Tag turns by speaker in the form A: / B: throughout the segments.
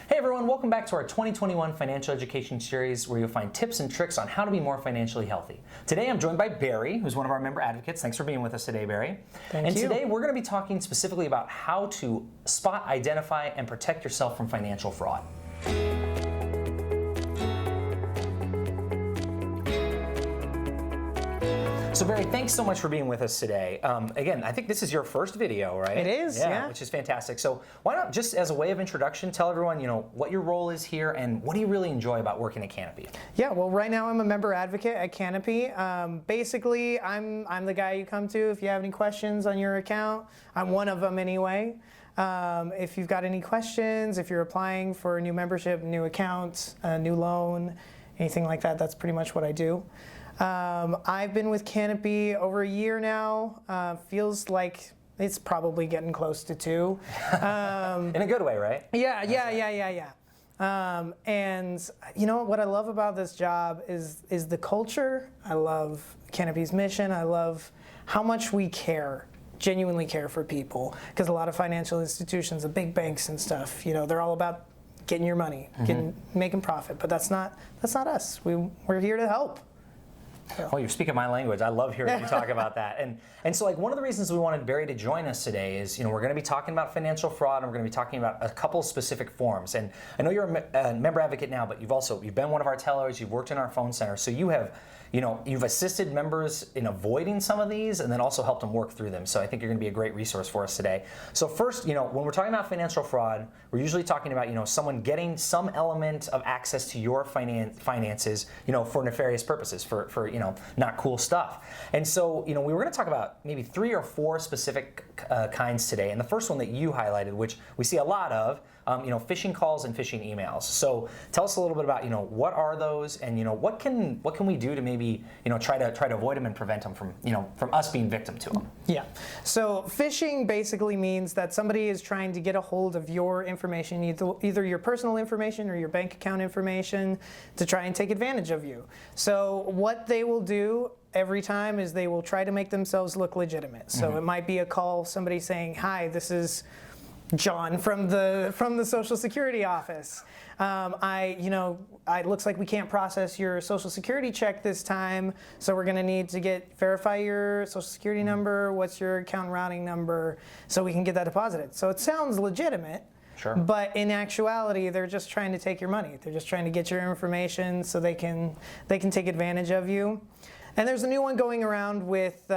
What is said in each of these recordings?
A: Hey everyone, welcome back to our 2021 financial education series where you'll find tips and tricks on how to be more financially healthy. Today I'm joined by Barry, who's one of our member advocates. Thanks for being with us today, Barry.
B: Thank you.
A: And today we're going to be talking specifically about how to spot, identify, and protect yourself from financial fraud. So Barry, thanks so much for being with us today. Again, I think this is your first video, right?
B: It is, yeah.
A: Which is fantastic. So why not, just as a way of introduction, tell everyone, what your role is here and what do you really enjoy about working at Canopy?
B: Yeah, well, right now I'm a member advocate at Canopy. Basically, I'm the guy you come to if you have any questions on your account. I'm one of them anyway. If you've got any questions, if you're applying for a new membership, new account, a new loan, anything like that, that's pretty much what I do. I've been with Canopy over a year now. Feels like it's probably getting close to 2.
A: In a good way, right?
B: Yeah. And you know what I love about this job is the culture. I love Canopy's mission. I love how much we care, genuinely care for people. Because a lot of financial institutions, the big banks and stuff, they're all about getting your money, making profit. But that's not us. We're here to help.
A: Oh, you're speaking my language. I love hearing you talk about that. And so one of the reasons we wanted Barry to join us today is, we're going to be talking about financial fraud, and we're going to be talking about a couple specific forms. And I know you're a member advocate now, but you've been one of our tellers, you've worked in our phone center, so you have, you've assisted members in avoiding some of these and then also helped them work through them. So I think you're going to be a great resource for us today. So first, when we're talking about financial fraud, we're usually talking about, someone getting some element of access to your finances, for nefarious purposes, for not cool stuff. And so, we were going to talk about maybe 3 or 4 specific kinds today. And the first one that you highlighted, which we see a lot of, phishing calls and phishing emails. So tell us a little bit about, what are those, and what can we do to maybe try to avoid them and prevent them from us being victim to them.
B: Yeah. So phishing basically means that somebody is trying to get a hold of your information, either your personal information or your bank account information, to try and take advantage of you. So what they will do every time is they will try to make themselves look legitimate. So it might be a call, somebody saying, "Hi, this is John from the Social Security office. It looks like we can't process your Social Security check this time, so we're going to need to verify your Social Security number. What's your account routing number, so we can get that deposited." So it sounds legitimate.
A: Sure.
B: But in actuality, they're just trying to take your money. They're just trying to get your information so they can take advantage of you. And there's a new one going around with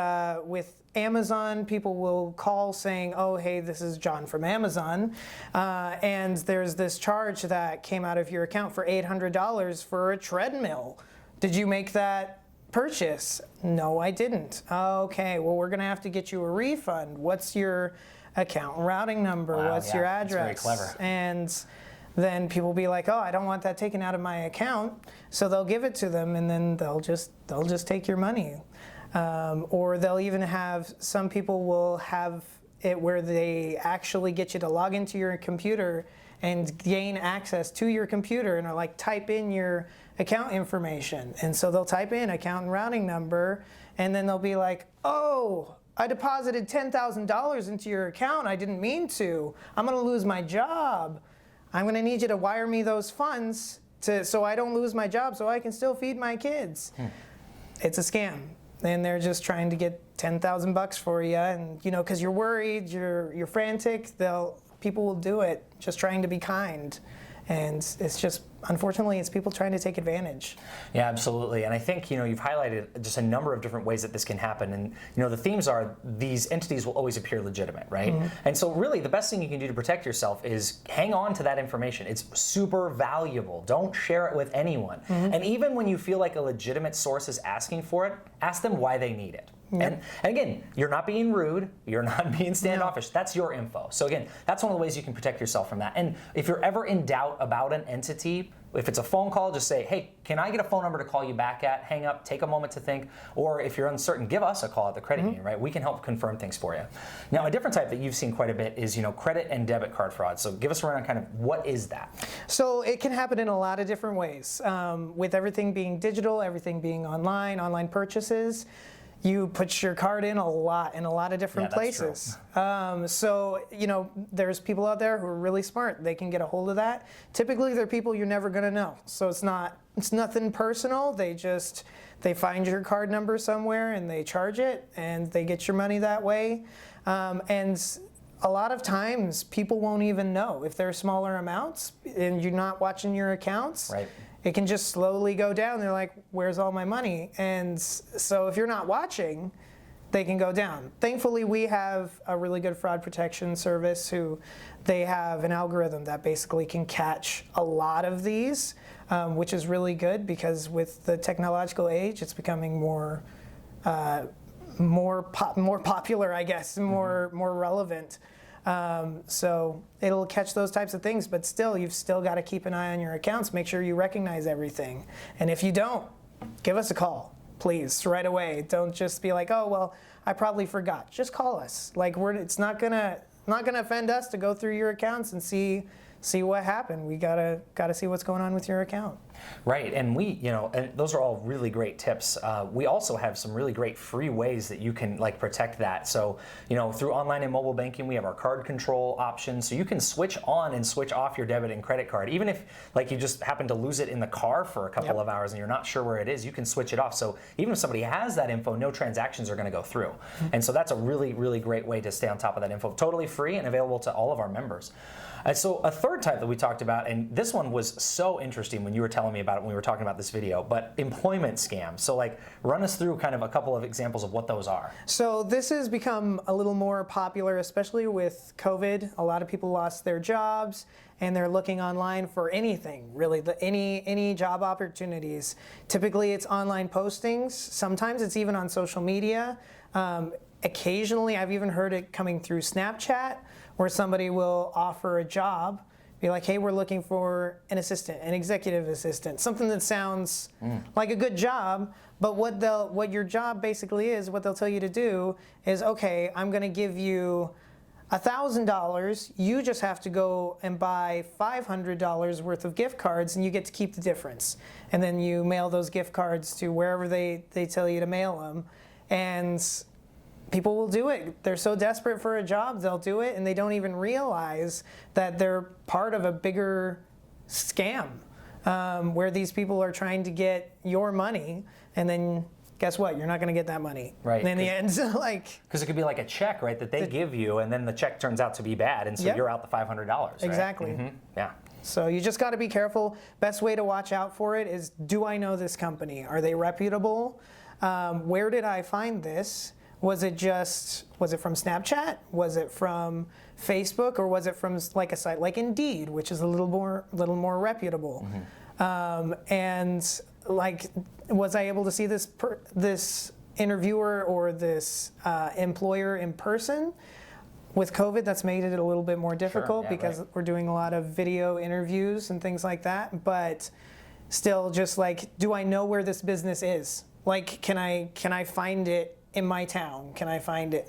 B: Amazon. People will call saying, "Oh, hey, this is John from Amazon, and there's this charge that came out of your account for $800 for a treadmill. Did you make that purchase?" "No, I didn't." "Okay, well, we're going to have to get you a refund. What's your account routing number?
A: Wow,
B: What's your address?"
A: That's very clever.
B: And then people will be like, "Oh, I don't want that taken out of my account," so they'll give it to them, and then they'll just take your money. Or they'll even have, some people will have it where they actually get you to log into your computer and gain access to your computer, and are like, type in your account information. And so they'll type in account and routing number, and then they'll be like, "Oh, I deposited $10,000 into your account. I didn't mean to. I'm going to lose my job. I'm going to need you to wire me those funds so I don't lose my job, so I can still feed my kids." It's a scam. And they're just trying to get $10,000 for you, and because you're worried, you're frantic, people will do it just trying to be kind. And it's just, unfortunately, it's people trying to take advantage.
A: Yeah, absolutely. And I think, you've highlighted just a number of different ways that this can happen. And, the themes are these entities will always appear legitimate, right? And so really the best thing you can do to protect yourself is hang on to that information. It's super valuable. Don't share it with anyone. And even when you feel like a legitimate source is asking for it, ask them why they need it. And again, you're not being rude, you're not being standoffish. That's your info. So again, that's one of the ways you can protect yourself from that. And if you're ever in doubt about an entity, if it's a phone call, just say, "Hey, can I get a phone number to call you back at?" Hang up, take a moment to think. Or if you're uncertain, give us a call at the credit union, right? We can help confirm things for you. Now, a different type that you've seen quite a bit is, credit and debit card fraud. So give us a rundown, kind of what is that?
B: So it can happen in a lot of different ways. With everything being digital, everything being online purchases, you put your card in a lot of different places. So, there's people out there who are really smart. They can get a hold of that. Typically, they're people you're never going to know. So it's nothing personal. They find your card number somewhere and they charge it and they get your money that way. And a lot of times people won't even know if they're smaller amounts and you're not watching your accounts.
A: Right.
B: It can just slowly go down. They're like, where's all my money? And so if you're not watching, they can go down. Thankfully, we have a really good fraud protection service who they have an algorithm that basically can catch a lot of these, which is really good because with the technological age, it's becoming more popular, I guess, more relevant. So it'll catch those types of things, but still, you've still got to keep an eye on your accounts. Make sure you recognize everything. And if you don't, give us a call, please, right away. Don't just be like, oh, well, I probably forgot. Just call us. Like it's not gonna offend us to go through your accounts and see what happened. We gotta see what's going on with your account.
A: Right, and and those are all really great tips. We also have some really great free ways that you can protect that. So, through online and mobile banking, we have our card control options. So you can switch on and switch off your debit and credit card. Even if you just happen to lose it in the car for a couple of hours and you're not sure where it is, you can switch it off. So even if somebody has that info, no transactions are going to go through. Mm-hmm. And so that's a really, really great way to stay on top of that info. Totally free and available to all of our members. And so a third type that we talked about, and this one was so interesting when you were telling me about it when we were talking about this video, but employment scams. So run us through kind of a couple of examples of what those are.
B: So this has become a little more popular, especially with COVID. A lot of people lost their jobs and they're looking online for anything, really, any job opportunities. Typically it's online postings. Sometimes it's even on social media. Occasionally I've even heard it coming through Snapchat, where somebody will offer a job, be like, hey, we're looking for an assistant, an executive assistant, something that sounds like a good job, but what your job basically is, what they'll tell you to do is, okay, I'm gonna give you $1,000, you just have to go and buy $500 worth of gift cards and you get to keep the difference. And then you mail those gift cards to wherever they tell you to mail them. And people will do it. They're so desperate for a job, they'll do it, and they don't even realize that they're part of a bigger scam where these people are trying to get your money, and then guess what? You're not going to get that money.
A: Right.
B: And in the end,
A: because it could be like a check, right, that they give you, and then the check turns out to be bad, and so you're out the $500. Right?
B: Exactly.
A: Mm-hmm. Yeah.
B: So you just got to be careful. Best way to watch out for it is, do I know this company? Are they reputable? Where did I find this? Was it from Snapchat? Was it from Facebook? Or was it from a site like Indeed, which is a little more reputable? Mm-hmm. And was I able to see this interviewer or this employer in person? With COVID, that's made it a little bit more difficult because we're doing a lot of video interviews and things like that. But still, just do I know where this business is? Can I find it in my town? Can I find it?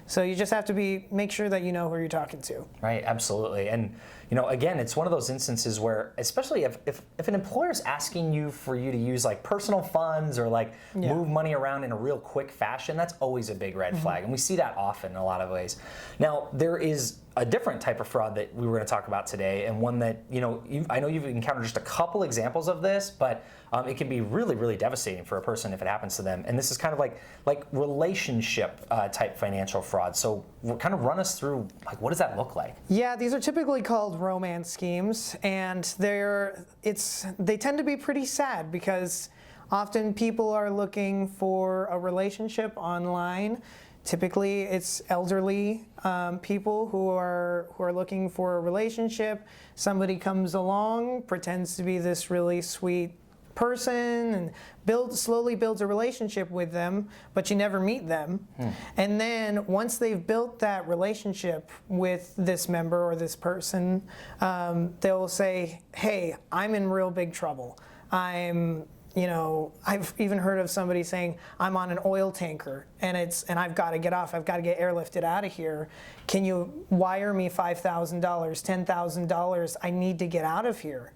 B: So you just have to make sure that you know who you're talking to.
A: Right, absolutely. And again, it's one of those instances where, especially if an employer is asking you for you to use personal funds or move money around in a real quick fashion, that's always a big red flag. And we see that often in a lot of ways. Now, there is a different type of fraud that we were going to talk about today, and one that I know you've encountered just a couple examples of this, but it can be really, really devastating for a person if it happens to them. And this is kind of like relationship type financial fraud. So kind of run us through what does that look like?
B: Yeah, these are typically called romance schemes, and they tend to be pretty sad because often people are looking for a relationship online. Typically, it's elderly people who are looking for a relationship. Somebody comes along, pretends to be this really sweet person, and slowly builds a relationship with them, but you never meet them. And then once they've built that relationship with this member or this person, they'll say, "Hey, I'm in real big trouble. I've even heard of somebody saying, I'm on an oil tanker and I've got to get off. I've got to get airlifted out of here. Can you wire me $5,000, $10,000? I need to get out of here."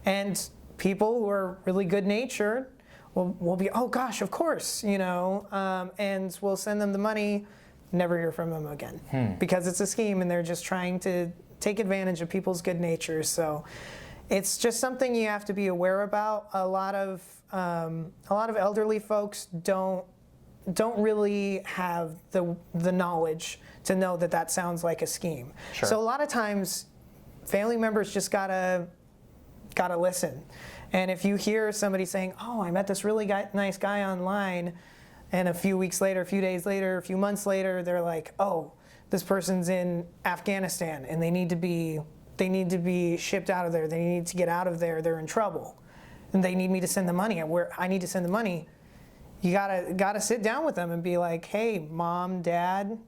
B: And people who are really good natured we'll be, oh gosh, of course, and we'll send them the money, never hear from them again because it's a scheme and they're just trying to take advantage of people's good nature. So it's just something you have to be aware about. A lot of elderly folks don't really have the knowledge to know that sounds like a scheme.
A: Sure.
B: So a lot of times, family members just gotta listen. And if you hear somebody saying, "Oh, I met this really nice guy online," and a few weeks later, a few days later, a few months later, they're like, "Oh, this person's in Afghanistan and they need to be shipped out of there. They need to get out of there. They're in trouble, and they need me to send the money. I need to send the money." You gotta sit down with them and be like, "Hey, mom, dad,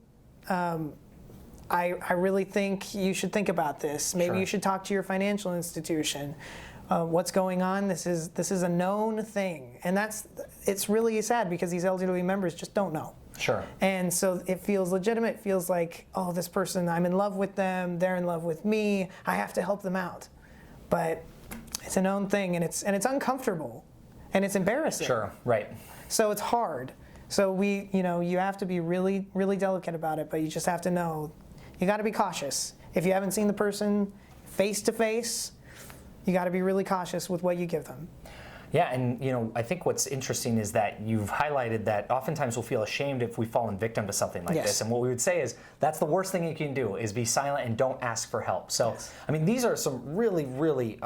B: I really think you should think about this. Maybe
A: Sure.
B: you should talk to your financial institution. What's going on? This is a known thing," and it's really sad because these elderly members just don't know.
A: Sure.
B: And so it feels legitimate. It feels like, oh, this person, I'm in love with them. They're in love with me. I have to help them out. But it's a known thing, and it's uncomfortable, and it's embarrassing.
A: Sure. Right.
B: So it's hard. So you have to be really, really delicate about it, but you just have to know, you got to be cautious. If you haven't seen the person face to face, you got to be really cautious with what you give them.
A: Yeah, and I think what's interesting is that you've highlighted that oftentimes we'll feel ashamed if we've fallen victim to something like
B: Yes.
A: this. And what we would say is that's the worst thing you can do is be silent and don't ask for help. So,
B: Yes.
A: I mean, these are some really, really,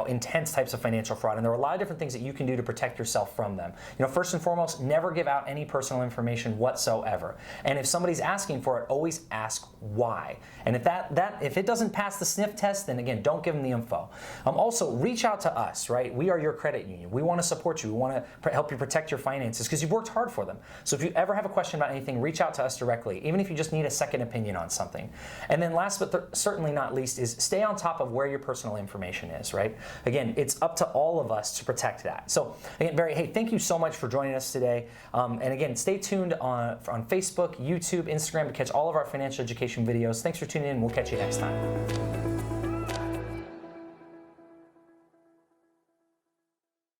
A: intense types of financial fraud, and there are a lot of different things that you can do to protect yourself from them. First and foremost, never give out any personal information whatsoever. And if somebody's asking for it, always ask why. And if it doesn't pass the sniff test, then again, don't give them the info. Also, reach out to us, right? We are your credit union. We want to support you. We want to help you protect your finances because you've worked hard for them. So if you ever have a question about anything, reach out to us directly, even if you just need a second opinion on something. And then last but certainly not least is stay on top of where your personal information is, right? Again, it's up to all of us to protect that. So again, Barry, hey, thank you so much for joining us today. And again, stay tuned on Facebook, YouTube, Instagram to catch all of our financial education videos. Thanks for tuning in. We'll catch you next time.